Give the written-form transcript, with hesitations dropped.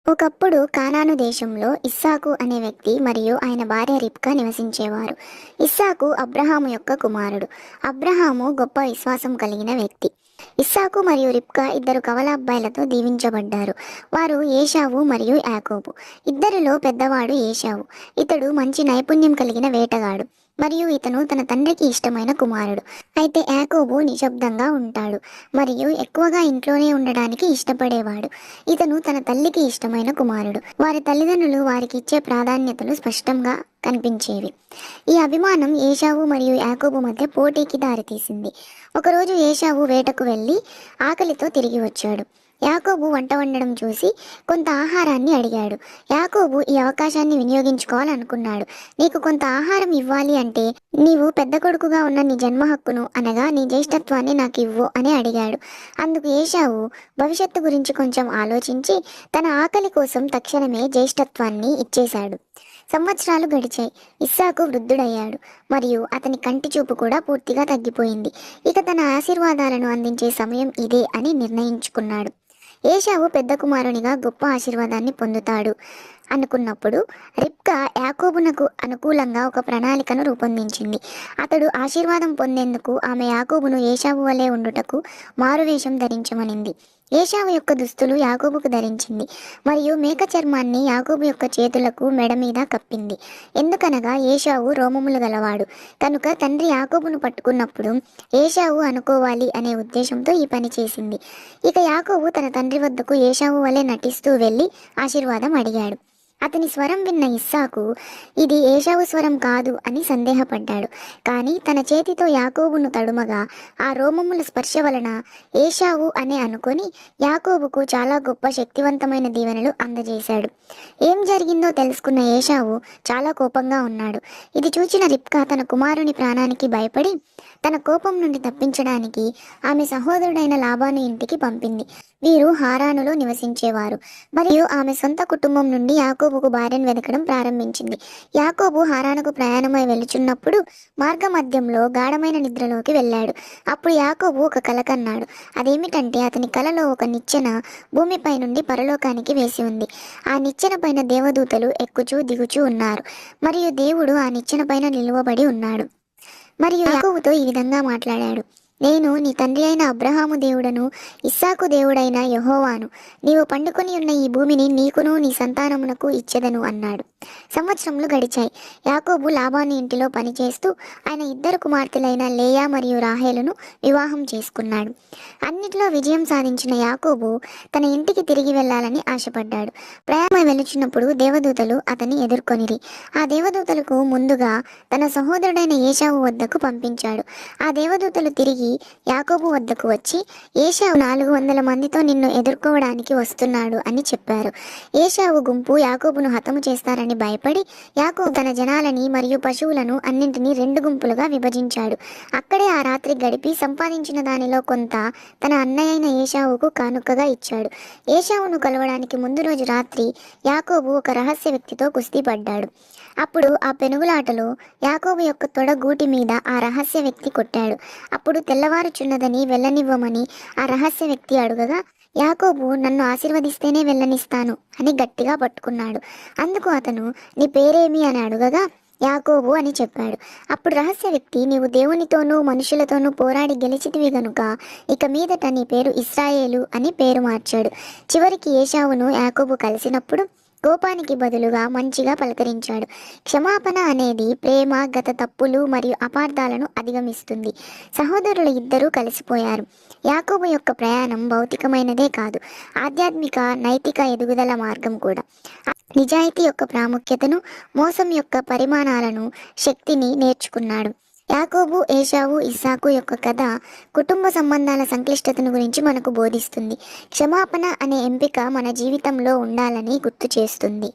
ఒకప్పుడు కానాను దేశంలో ఇస్సాకు అనే వ్యక్తి మరియు ఆయన భార్య రిబ్కా నివసించేవారు. ఇస్సాకు అబ్రహాము యొక్క కుమారుడు. అబ్రహాము గొప్ప విశ్వాసం కలిగిన వ్యక్తి. ఇస్సాకు మరియు రిబ్కా ఇద్దరు కవల అబ్బాయిలతో దీవించబడ్డారు. వారు ఏశావు మరియు యాకోబు. ఇద్దరిలో పెద్దవాడు ఏశావు. ఇతడు మంచి నైపుణ్యం కలిగిన వేటగాడు మరియు ఇతను తన తండ్రికి ఇష్టమైన కుమారుడు. అయితే యాకోబు నిశ్శబ్దంగా ఉంటాడు మరియు ఎక్కువగా ఇంట్లోనే ఉండడానికి ఇష్టపడేవాడు. ఇతను తన తల్లికి ఇష్టమైన కుమారుడు. వారి తల్లిదండ్రులు వారికి ఇచ్చే ప్రాధాన్యతలు స్పష్టంగా కనిపించేవి. ఈ అభిమానం ఏశావు మరియు యాకోబు మధ్య పోటీకి దారితీసింది. ఒకరోజు ఏశావు వేటకు వెళ్ళి ఆకలితో తిరిగి వచ్చాడు. యాకోబు వంట వండడం చూసి కొంత ఆహారాన్ని అడిగాడు. యాకోబు ఈ అవకాశాన్ని వినియోగించుకోవాలనుకున్నాడు. నీకు కొంత ఆహారం ఇవ్వాలి అంటే నీవు పెద్ద కొడుకుగా ఉన్న నీ జన్మ హక్కును అనగా నీ జ్యేష్ఠత్వాన్ని నాకు ఇవ్వు అని అడిగాడు. అందుకు ఏశావు భవిష్యత్తు గురించి కొంచెం ఆలోచించి తన ఆకలి కోసం తక్షణమే జ్యేష్ఠత్వాన్ని ఇచ్చేశాడు. సంవత్సరాలు గడిచాయి. ఇస్సాకు వృద్ధుడయ్యాడు మరియు అతని కంటి చూపు కూడా పూర్తిగా తగ్గిపోయింది. ఇక తన ఆశీర్వాదాలను అందించే సమయం ఇదే అని నిర్ణయించుకున్నాడు. ఏశావు పెద్ద కుమారునిగా గొప్ప ఆశీర్వాదాన్ని పొందుతాడు అనుకున్నప్పుడు రిబ్కా యాకోబునకు అనుకూలంగా ఒక ప్రణాళికను రూపొందించింది. అతడు ఆశీర్వాదం పొందేందుకు ఆమె యాకోబును ఏశావు వలె ఉండుటకు మారువేషం ధరించమనింది. ఏశావు యొక్క దుస్తులు యాకోబుకు ధరించింది మరియు మేక చర్మాన్ని యాకోబు యొక్క చేతులకు మెడ మీద కప్పింది. ఎందుకనగా ఏశావు రోమములు గలవాడు కనుక తండ్రి యాకోబును పట్టుకున్నప్పుడు ఏశావు అనుకోవాలి అనే ఉద్దేశంతో ఈ పని చేసింది. ఇక యాకోబు తన తండ్రి వద్దకు ఏశావు వలె నటిస్తూ వెళ్ళి ఆశీర్వాదం అడిగాడు. అతని స్వరం విన్న ఇస్సాకు ఇది ఏశావు స్వరం కాదు అని సందేహపడ్డాడు. కానీ తన చేతితో యాకోబును తడుమగా ఆ రోమముల స్పర్శ వలన ఏశావు అనే అనుకొని యాకోబుకు చాలా గొప్ప శక్తివంతమైన దీవెనలు అందజేశాడు. ఏం జరిగిందో తెలుసుకున్న ఏశావు చాలా కోపంగా ఉన్నాడు. ఇది చూచిన రిబ్కా తన కుమారుని ప్రాణానికి భయపడి తన కోపం నుండి తప్పించడానికి ఆమె సహోదరుడైన లాబాను ఇంటికి పంపింది. వీరు హారానులో నివసించేవారు మరియు ఆమె సొంత కుటుంబం నుండి యాకోబుకు భార్యను వెతకడం ప్రారంభించింది. యాకోబు హారానుకు ప్రయాణమై వెళుచున్నప్పుడు మార్గ మధ్యంలో గాఢమైన నిద్రలోకి వెళ్ళాడు. అప్పుడు యాకోబు ఒక కల కన్నాడు. అదేమిటంటే అతని కలలో ఒక నిచ్చెన భూమిపై నుండి పరలోకానికి వేసి ఉంది. ఆ నిచ్చెన పైన దేవదూతలు ఎక్కుచూ దిగుచూ ఉన్నారు మరియు దేవుడు ఆ నిచ్చెన పైన నిలువబడి ఉన్నాడు. మరియు యాకోబుతో ఈ విధంగా మాట్లాడాడు. నేను నీ తండ్రి అయిన అబ్రహాము దేవుడను ఇస్సాకు దేవుడైన యెహోవాను. నీవు పండుకొని ఉన్న ఈ భూమిని నీకును నీ సంతానమునకు ఇచ్చెదను అన్నాడు. సంవత్సరములు గడిచాయి. యాకోబు లాబాను ఇంటిలో పనిచేస్తూ ఆయన ఇద్దరు కుమార్తెలైన లేయా మరియు రాహేలును వివాహం చేసుకున్నాడు. అన్నిటిలో విజయం సాధించిన యాకోబు తన ఇంటికి తిరిగి వెళ్లాలని ఆశపడ్డాడు. ప్రయాణమై వెళుచున్నప్పుడు దేవదూతలు అతన్ని ఎదుర్కొనిరి. ఆ దేవదూతలకు ముందుగా తన సహోదరుడైన ఏశావు వద్దకు పంపించాడు. ఆ దేవదూతలు తిరిగి యాకోబు వద్దకు వచ్చి ఏశావు 400 మందితో నిన్ను ఎదుర్కోవడానికి వస్తున్నాడు అని చెప్పారు. ఏశావు గుంపు యాకోబును హతము చేస్తారని భయపడి యాకోబు తన జనాలని మరియు పశువులను అన్నింటినీ 2 గుంపులుగా విభజించాడు. అక్కడే ఆ రాత్రి గడిపి సంపాదించిన దానిలో కొంత తన అన్నయ్య అయిన ఏశావుకు కానుకగా ఇచ్చాడు. ఏశావును కలవడానికి ముందు రోజు రాత్రి యాకోబు ఒక రహస్య వ్యక్తితో కుస్తీ పడ్డాడు. అప్పుడు ఆ పెనుగులాటలో యాకోబు యొక్క తొడ గూటి మీద ఆ రహస్య వ్యక్తి కొట్టాడు. అప్పుడు తెల్లవారుచున్నదని వెళ్ళనివ్వమని ఆ రహస్య వ్యక్తి అడుగగా యాకోబు నన్ను ఆశీర్వదిస్తేనే వెళ్ళనిస్తాను అని గట్టిగా పట్టుకున్నాడు. అందుకు అతను నీ పేరేమి అని అడుగగా యాకోబు అని చెప్పాడు. అప్పుడు రహస్య వ్యక్తి నీవు దేవునితోనూ మనుషులతోనూ పోరాడి గెలిచితివి గనుక ఇక మీదట నీ పేరు ఇశ్రాయేలు అని పేరు మార్చాడు. చివరికి ఏశావును యాకోబు కలిసినప్పుడు కోపానికి బదులుగా మంచిగా పలకరించాడు. క్షమాపణ అనేది ప్రేమ గత తప్పులు మరియు అపార్థాలను అధిగమిస్తుంది. సహోదరులు ఇద్దరూ కలిసిపోయారు. యాకోబు యొక్క ప్రయాణం భౌతికమైనదే కాదు, ఆధ్యాత్మిక నైతిక ఎదుగుదల మార్గం కూడా. నిజాయితీ యొక్క ప్రాముఖ్యతను, మోసం యొక్క పరిమాణాలను, శక్తిని నేర్చుకున్నాడు. యాకోబు, ఏశావు, ఇస్సాకు యొక్క కథ కుటుంబ సంబంధాల సంక్లిష్టతను గురించి మనకు బోధిస్తుంది. క్షమాపణ అనే ఎంపిక మన జీవితంలో ఉండాలని గుర్తు చేస్తుంది.